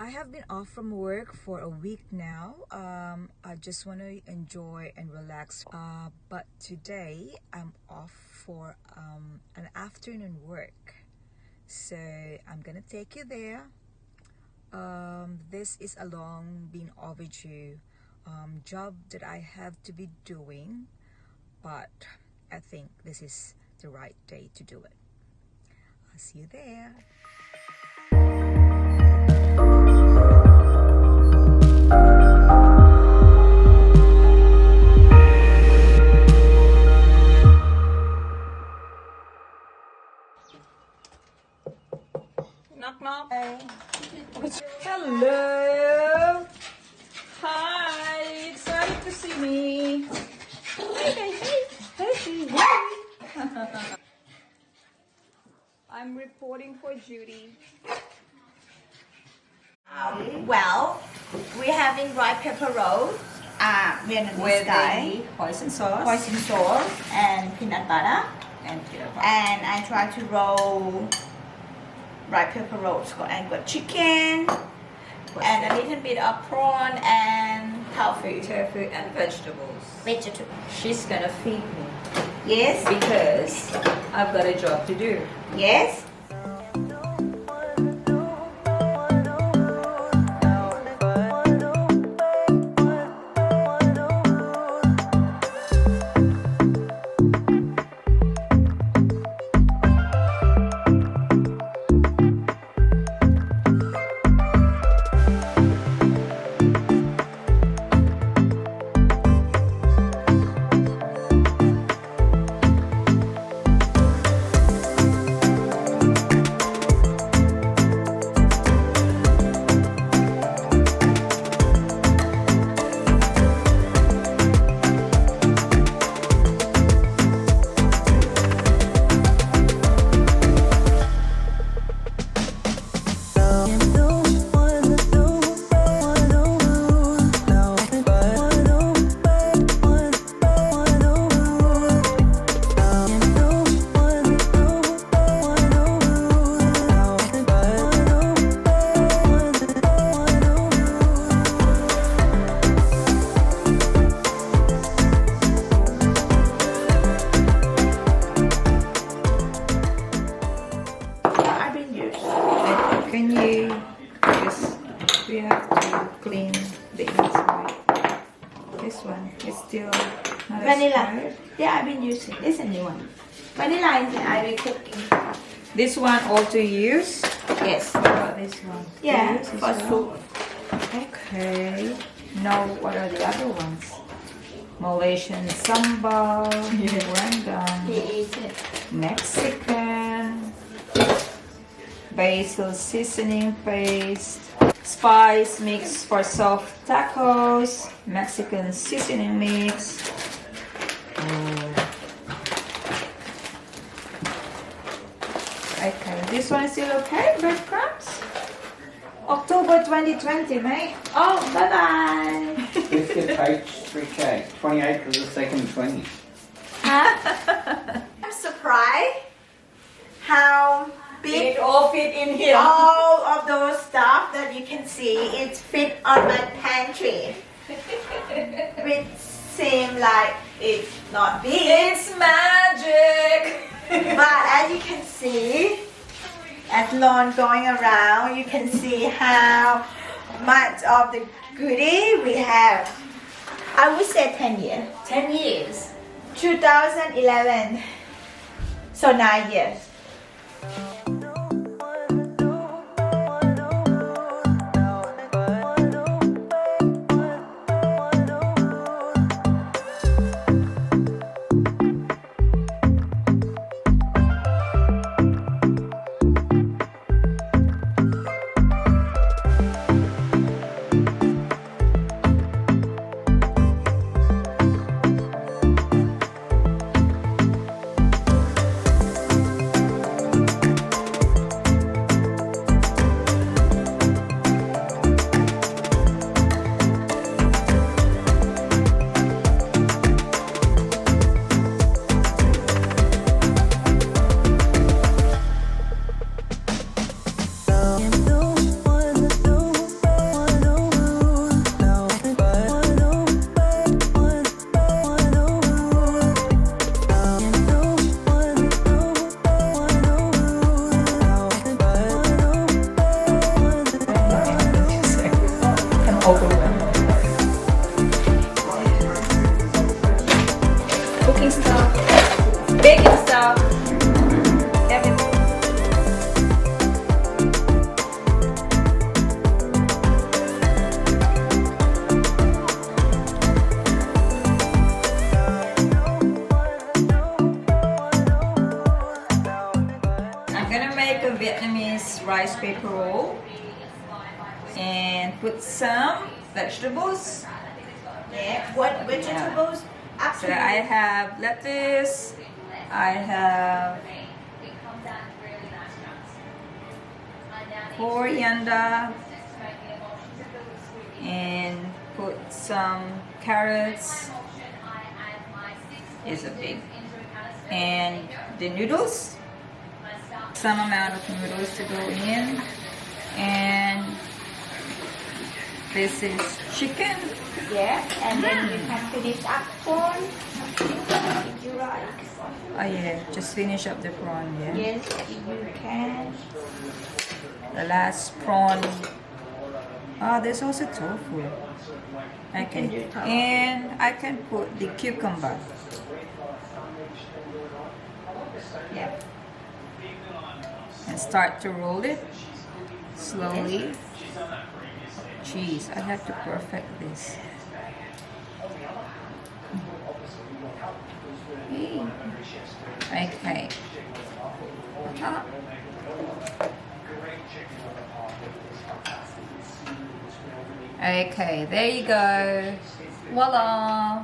I have been off from work for a week now. I just want to enjoy and relax. But today I'm off for an afternoon work. So I'm gonna take you there. This is a long been overdue job that I have to be doing, but I think this is the right day to do it. I'll see you there. Knock knock. Hi. Hello. Hi. Excited to see me. Hey. I'm reporting for Judy. Well, we're having white pepper roll, Vietnamese With style, the hoisin sauce. hoisin sauce, and peanut butter. And peanut butter. And I try to roll white pepper rolls and got chicken, and a little bit of prawn and tofu. Tofu and vegetables. Vegetable. She's gonna feed me Yes. because I've got a job to do. Yes. I've been used. Can you just, we have to clean the inside. This one is still not Vanilla. expired. Yeah, I've been using. This is a new one. Vanilla is I've been cooking. This one all to use. Yes. What about this one? To Yeah, use as for well? soup. Okay. Now what are the other ones? Malaysian sambal, rendang, He eats it. Mexican, basil seasoning paste, spice mix for soft tacos, Mexican seasoning mix. Okay, this one is still okay, breadcrumbs? October 2020, mate. Oh, bye bye. Let's get page 3K. 28 was the second 20. I'm surprised how big all fit in here. all of those stuff that you can see it fit on my pantry. Which seem like it's not big, It's magic. but as you can see, as Lon going around, you can see how much of the goodie we have. I would say 10 years. 10 years. 2011. So 9 years. rice paper roll and put some vegetables. Yeah. What vegetables? Up So to I you. have lettuce, I have coriander, and put some carrots. Is a big, and the noodles, some amount of noodles to go in, and this is chicken. Yeah. And then you can finish up corn. If you like. Oh yeah, just finish up the prawn, yeah. Yes, you can. The last prawn. Oh, there's also tofu. can do Okay, tofu. and I can put the cucumber. Yeah. And start to roll it slowly. Jeez, I have to perfect this. Okay. Ah. Okay, there you go. Voila!